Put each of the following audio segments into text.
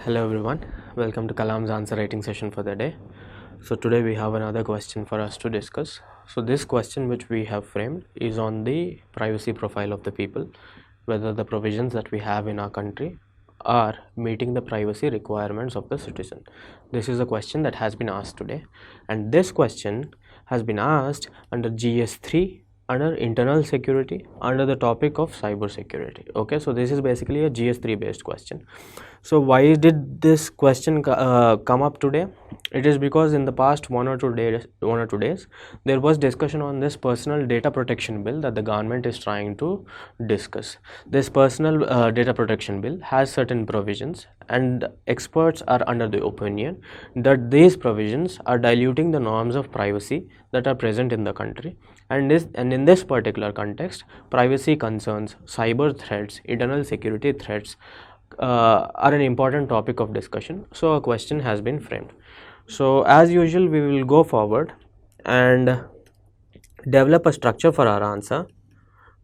Hello everyone, welcome to Kalam's answer writing session for the day. So today we have another question for us to discuss. So this question which we have framed is on the privacy profile of the people, whether the provisions that we have in our country are meeting the privacy requirements of the citizen. This is a question that has been asked today, and this question has been asked under GS3, under internal security, under the topic of cyber security. Okay, so this is basically a GS3 based question. So why did this question come up today? It is because in the past one or two days there was discussion on this personal data protection bill that the government is trying to discuss. This personal data protection bill has certain provisions, and experts are under the opinion that these provisions are diluting the norms of privacy that are present in the country, and in this particular context, privacy concerns, cyber threats, internal security threats are an important topic of discussion. So a question has been framed. So as usual, we will go forward and develop a structure for our answer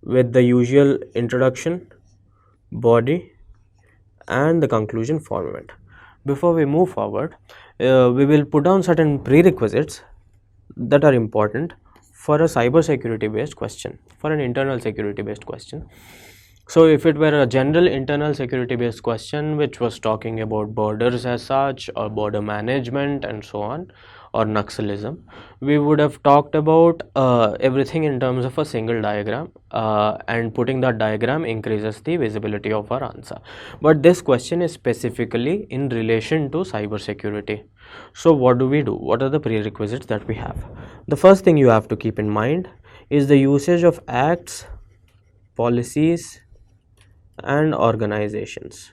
with the usual introduction, body, and the conclusion format. Before we move forward, we will put down certain prerequisites that are important for a cyber security based question, for an internal security based question. So if it were a general internal security based question which was talking about borders as such, or border management and so on, or Naxalism, we would have talked about everything in terms of a single diagram, and putting that diagram increases the visibility of our answer. But this question is specifically in relation to cyber security. So what do we do? What are the prerequisites that we have? The first thing you have to keep in mind is the usage of acts, policies, and organizations.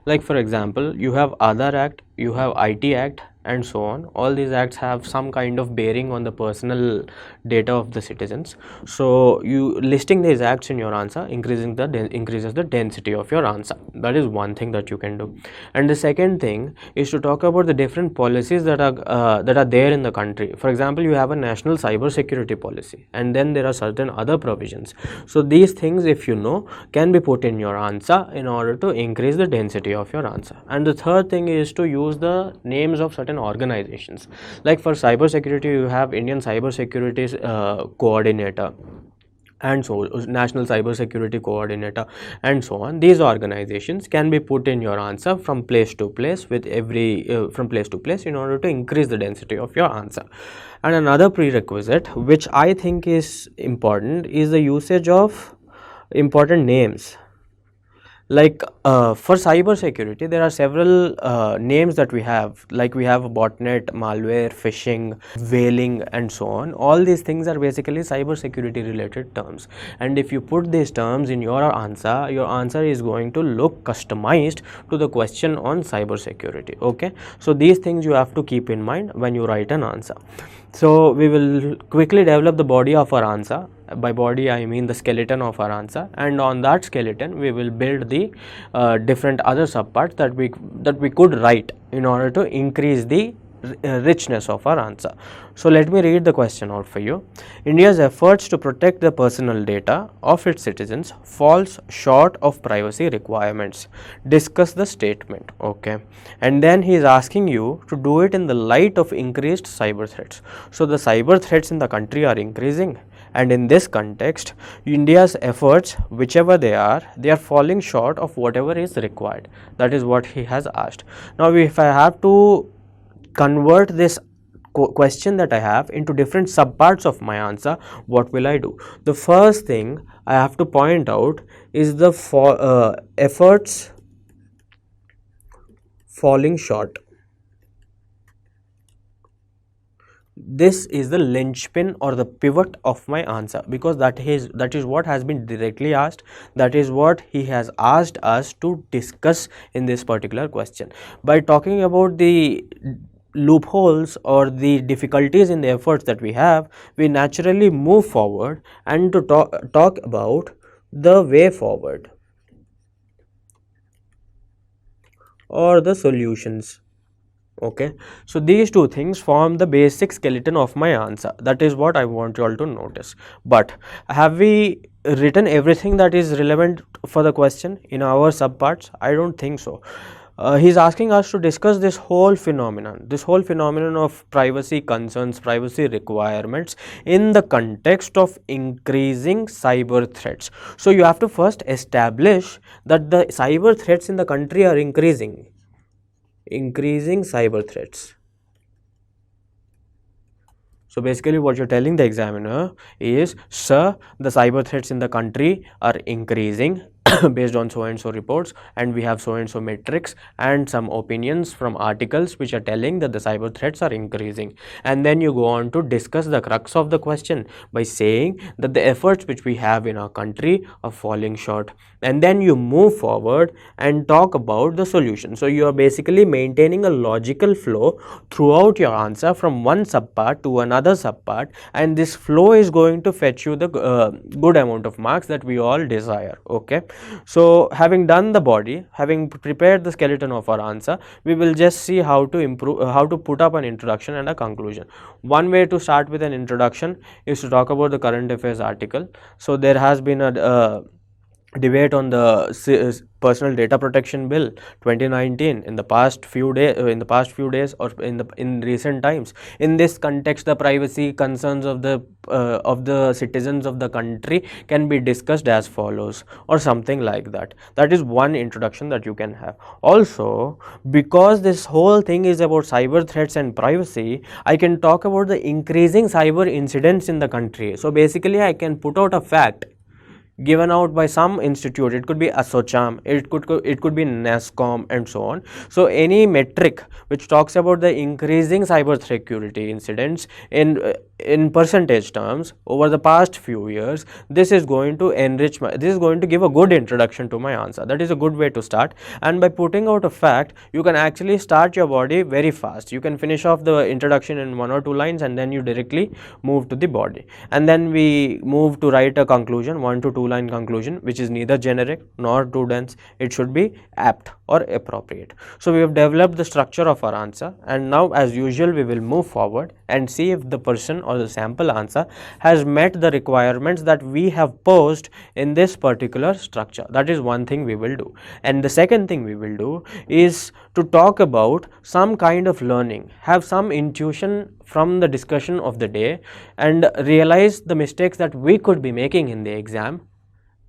Like for example, you have Aadhaar Act, you have IT Act, and so on. All these acts have some kind of bearing on the personal data of the citizens. So you listing these acts in your answer increases the density of your answer. That is one thing that you can do. And the second thing is to talk about the different policies that are there in the country. For example, you have a national cyber security policy, and then there are certain other provisions. So these things, if you know, can be put in your answer in order to increase the density of your answer. And the third thing is to use the names of certain organizations. Like for cyber security, you have Indian Cyber Security Coordinator, and so National Cyber Security Coordinator, and so on. These organizations can be put in your answer from place to place with from place to place in order to increase the density of your answer. And another prerequisite which I think is important is the usage of important names. Like for cyber security, there are several names that we have, like we have botnet, malware, phishing, whaling, and so on. All these things are basically cyber security related terms, and if you put these terms in your answer is going to look customized to the question on cyber security. Okay, so these things you have to keep in mind when you write an answer. So we will quickly develop the body of our answer. By body I mean the skeleton of our answer, and on that skeleton we will build the different other subparts that we could write in order to increase the richness of our answer. So let me read the question out for you. India's efforts to protect the personal data of its citizens falls short of privacy requirements. Discuss the statement. Okay, and then he is asking you to do it in the light of increased cyber threats. So the cyber threats in the country are increasing, and in this context, India's efforts, whichever they are falling short of whatever is required. That is what he has asked. Now if I have to convert this question that I have into different subparts of my answer, what will I do? The first thing I have to point out is the efforts falling short. This is the linchpin or the pivot of my answer, because that is what has been directly asked. That is what he has asked us to discuss in this particular question. By talking about the loopholes or the difficulties in the efforts that we have, we naturally move forward and to talk about the way forward or the solutions. Okay, so these two things form the basic skeleton of my answer. That is what I want you all to notice. But have we written everything that is relevant for the question in our subparts? I don't think so. He's asking us to discuss this whole phenomenon of privacy concerns, privacy requirements in the context of increasing cyber threats. So you have to first establish that the cyber threats in the country are increasing cyber threats. So basically what you're telling the examiner is, sir, the cyber threats in the country are increasing based on so and so reports, and we have so and so metrics and some opinions from articles which are telling that the cyber threats are increasing. And then you go on to discuss the crux of the question by saying that the efforts which we have in our country are falling short, and then you move forward and talk about the solution. So you are basically maintaining a logical flow throughout your answer from one subpart to another subpart, and this flow is going to fetch you the good amount of marks that we all desire. Okay, so having done the body, having prepared the skeleton of our answer, we will just see how to improve, how to put up an introduction and a conclusion. One way to start with an introduction is to talk about the current affairs article. So there has been a debate on the personal data protection bill 2019 in the past few days or in recent times. In this context, the privacy concerns of the citizens of the country can be discussed as follows, or something like that. That is one introduction that you can have. Also, because this whole thing is about cyber threats and privacy, I can talk about the increasing cyber incidents in the country. So basically I can put out a fact given out by some institute. It could be ASSOCHAM, it could be NASSCOM, and so on. So any metric which talks about the increasing cyber security incidents in percentage terms over the past few years, this is going to give a good introduction to my answer. That is a good way to start. And by putting out a fact, you can actually start your body very fast. You can finish off the introduction in 1 or 2 lines, and then you directly move to the body, and then we move to write a conclusion, 1 to 2 line conclusion, which is neither generic nor too dense. It should be apt or appropriate. So we have developed the structure of our answer, and now as usual we will move forward and see if the person or the sample answer has met the requirements that we have posed in this particular structure. That is one thing we will do. And the second thing we will do is to talk about some kind of learning, have some intuition from the discussion of the day, and realize the mistakes that we could be making in the exam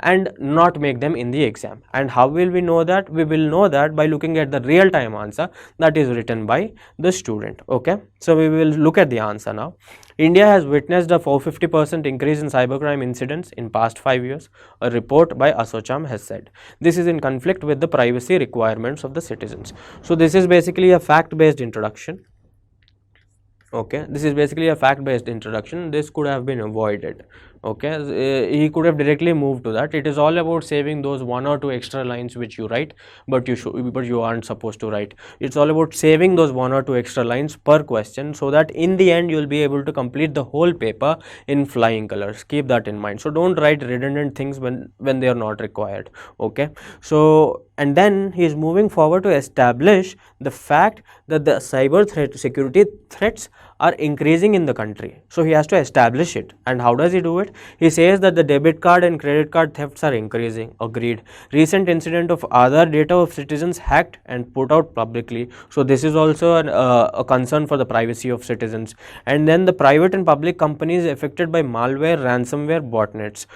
and not make them in the exam. And how will we know that? We will know that by looking at the real time answer that is written by the student. Okay, so we will look at the answer now. India has witnessed a 450% increase in cybercrime incidents in past 5 years, a report by ASSOCHAM has said. This is in conflict with the privacy requirements of the citizens. So this is basically a fact based introduction. Okay, this is basically a fact based introduction. This could have been avoided. Okay, he could have directly moved to that. It is all about saving those 1 or 2 extra lines which you write, but you aren't supposed to write. It's all about saving those 1 or 2 extra lines per question, so that in the end you'll be able to complete the whole paper in flying colors. Keep that in mind. So don't write redundant things when they are not required. Okay, so and then he is moving forward to establish the fact that the cyber security threats are increasing in the country. So he has to establish it. And how does he do it? He says that the debit card and credit card thefts are increasing. Agreed. Recent incident of other data of citizens hacked and put out publicly. So this is also a concern for the privacy of citizens. And then the private and public companies affected by malware, ransomware, botnets.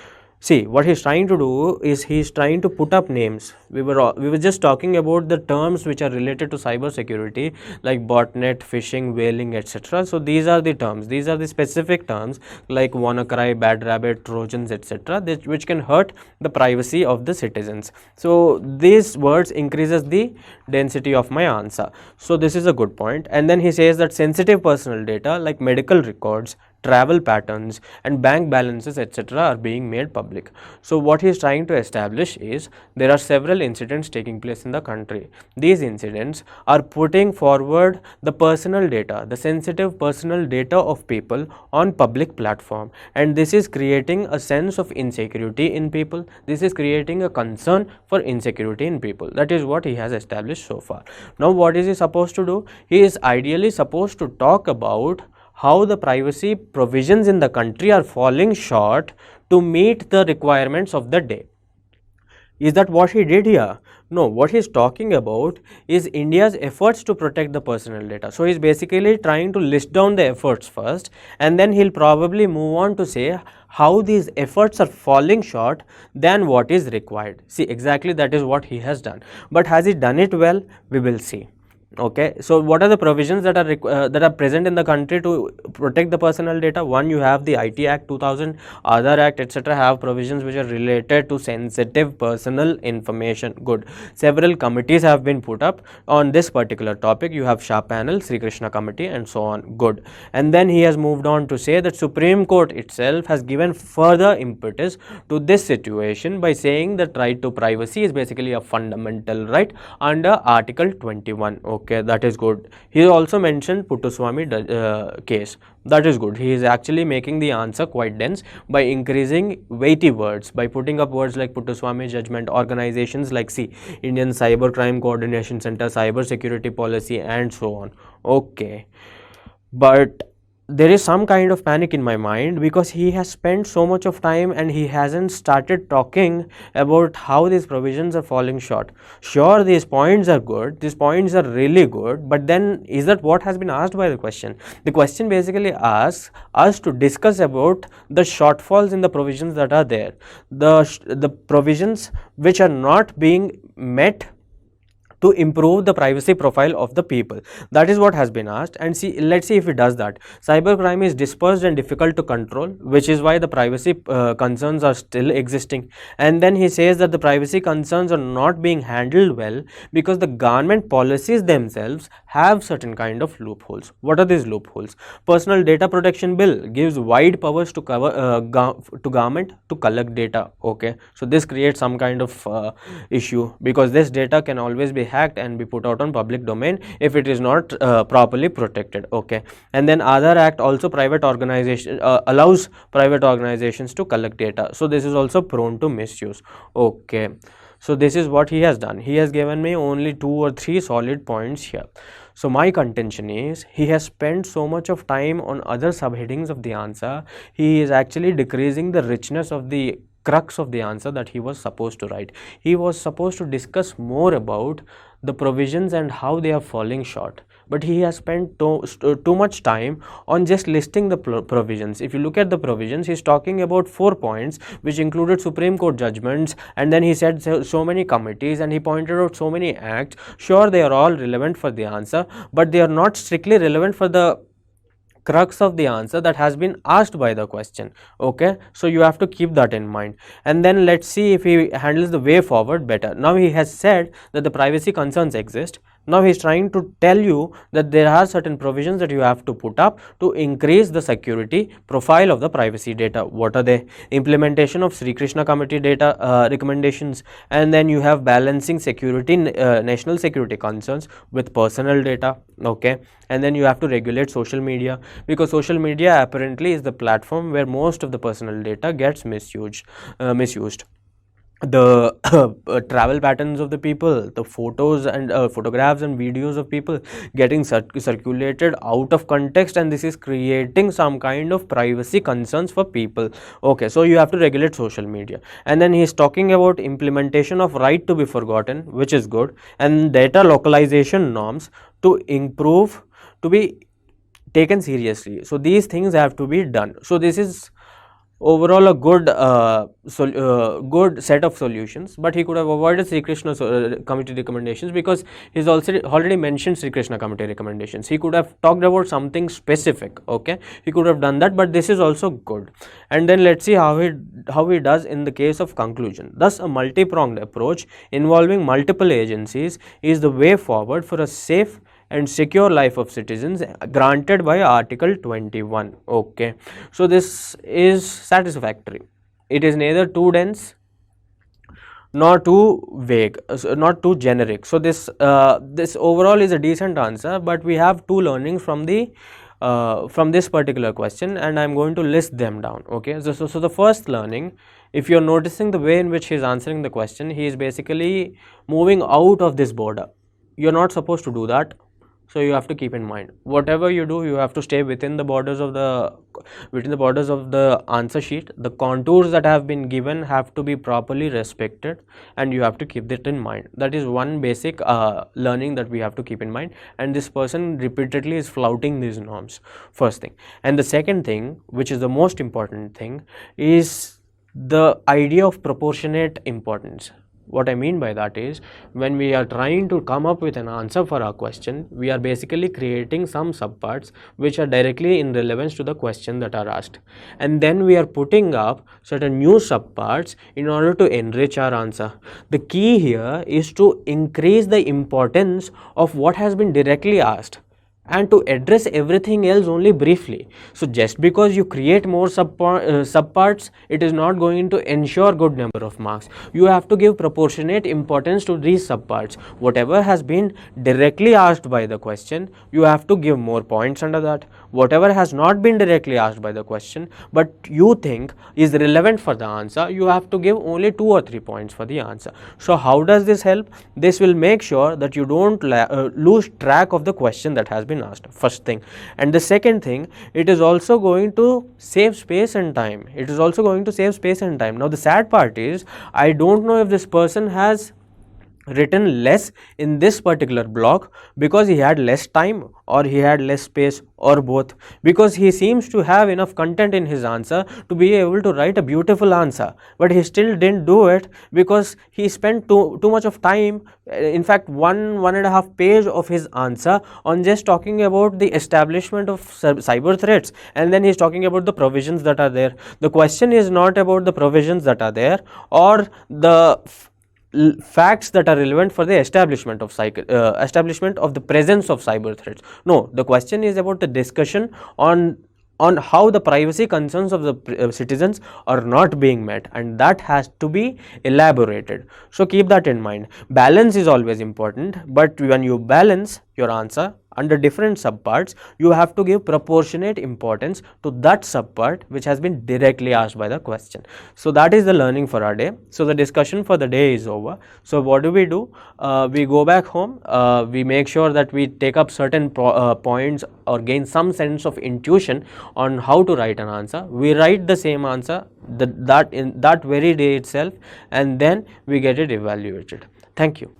See, what he's trying to do is he's trying to put up names. We were just talking about the terms which are related to cyber security, like botnet, phishing, whaling, etc. So these are the terms. These are the specific terms like WannaCry, bad rabbit, trojans, etc. which can hurt the privacy of the citizens. So these words increases the density of my answer. So this is a good point. And then he says that sensitive personal data like medical records, travel patterns, and bank balances, etc. are being made public. So what he is trying to establish is there are several incidents taking place in the country. These incidents are putting forward the personal data, the sensitive personal data of people on public platform, and this is creating a sense of insecurity in people. This is creating a concern for insecurity in people. That is what he has established so far. Now what is he supposed to do? He is ideally supposed to talk about how the privacy provisions in the country are falling short to meet the requirements of the day. Is that what he did here? No, what he's talking about is India's efforts to protect the personal data. So he's basically trying to list down the efforts first, and then he'll probably move on to say how these efforts are falling short than what is required. See, exactly that is what he has done. But has he done it well? We will see. Okay, so what are the provisions that are present in the country to protect the personal data? One, you have the IT Act 2000, Aadhaar Act, etc. have provisions which are related to sensitive personal information. Good. Several committees have been put up on this particular topic. You have Shah panel, Sri Krishna committee, and so on. Good. And then he has moved on to say that Supreme Court itself has given further impetus to this situation by saying that right to privacy is basically a fundamental right under Article 21. Okay, that is good. He also mentioned Puttaswamy case. That is good. He is actually making the answer quite dense by increasing weighty words, by putting up words like Puttaswamy judgment, organizations like Indian Cyber Crime Coordination Center, Cyber Security Policy, and so on. Okay, but there is some kind of panic in my mind because he has spent so much of time and he hasn't started talking about how these provisions are falling short. Sure, these points are good, these points are really good, but then is that what has been asked by the question? The question basically asks us to discuss about the shortfalls in the provisions that are there, the provisions which are not being met to improve the privacy profile of the people. That is what has been asked, and let's see if it does that. Cybercrime is dispersed and difficult to control, which is why the privacy concerns are still existing. And then he says that the privacy concerns are not being handled well because the government policies themselves have certain kind of loopholes. What are these loopholes? Personal Data Protection Bill gives wide powers to government to collect data. Okay, so this creates some kind of issue because this data can always be hacked and be put out on public domain if it is not properly protected. Okay, and then Aadhaar Act also allows private organizations to collect data, so this is also prone to misuse. Okay, so this is what he has done. He has given me only 2 or 3 solid points here. So my contention is he has spent so much of time on other subheadings of the answer, he is actually decreasing the richness of the crux of the answer that he was supposed to write. He was supposed to discuss more about the provisions and how they are falling short, but he has spent too much time on just listing the provisions. If you look at the provisions, he is talking about 4 points which included Supreme Court judgments, and then he said so many committees, and he pointed out so many acts. Sure, they are all relevant for the answer, but they are not strictly relevant for the crux of the answer that has been asked by the question. Okay, so you have to keep that in mind, and then let's see if he handles the way forward better. Now he has said that the privacy concerns exist. Now he is trying to tell you that there are certain provisions that you have to put up to increase the security profile of the privacy data. What are they? Implementation of Sri Krishna committee data recommendations, and then you have balancing security, national security concerns with personal data. Okay, and then you have to regulate social media, because social media apparently is the platform where most of the personal data gets misused. The travel patterns of the people, the photos and photographs and videos of people getting circulated out of context, and this is creating some kind of privacy concerns for people. Okay, so you have to regulate social media, and then he is talking about implementation of right to be forgotten, which is good, and data localization norms to improve, to be taken seriously. So these things have to be done. So this is overall a good good set of solutions, but he could have avoided Sri Krishna committee recommendations because he's also already mentioned Sri Krishna committee recommendations. He could have talked about something specific. Okay, he could have done that, but this is also good. And then let's see how he does in the case of conclusion. Thus, a multi-pronged approach involving multiple agencies is the way forward for a safe and secure life of citizens granted by Article 21. Okay, so this is satisfactory. It is neither too dense nor too vague, not too generic. So this overall is a decent answer, but we have 2 learnings from this particular question, and I am going to list them down. Okay, so the first learning, if you are noticing the way in which he is answering the question, he is basically moving out of this border. You are not supposed to do that. So you have to keep in mind, whatever you do, you have to stay within the borders of the answer sheet. The contours that have been given have to be properly respected, and you have to keep that in mind. That is one basic learning that we have to keep in mind. And this person repeatedly is flouting these norms, first thing. And the second thing, which is the most important thing, is the idea of proportionate importance. What I mean by that is, when we are trying to come up with an answer for our question, we are basically creating some subparts which are directly in relevance to the question that are asked, and then we are putting up certain new subparts in order to enrich our answer. The key here is to increase the importance of what has been directly asked, and to address everything else only briefly. So just because you create more subparts, it is not going to ensure good number of marks. You have to give proportionate importance to these subparts. Whatever has been directly asked by the question, you have to give more points under that. Whatever has not been directly asked by the question but you think is relevant for the answer, you have to give only 2 or 3 points for the answer. So how does this help? This will make sure that you don't lose track of the question that has been asked, first thing. And the second thing, it is also going to save space and time. Now the sad part is, I don't know if this person has written less in this particular block because he had less time, or he had less space, or both, because he seems to have enough content in his answer to be able to write a beautiful answer, but he still didn't do it because he spent too much of time, in fact one and a half page of his answer on just talking about the establishment of cyber threats, and then he's talking about the provisions that are there. The question is not about the provisions that are there or the facts that are relevant for the establishment of the presence of cyber threats. No, the question is about the discussion on how the privacy concerns of the citizens are not being met, and that has to be elaborated. So keep that in mind. Balance is always important, but when you balance your answer under different subparts, you have to give proportionate importance to that subpart which has been directly asked by the question. So that is the learning for our day. So the discussion for the day is over. So what do? We go back home, we make sure that we take up certain points or gain some sense of intuition on how to write an answer. We write the same answer that very day itself, and then we get it evaluated. Thank you.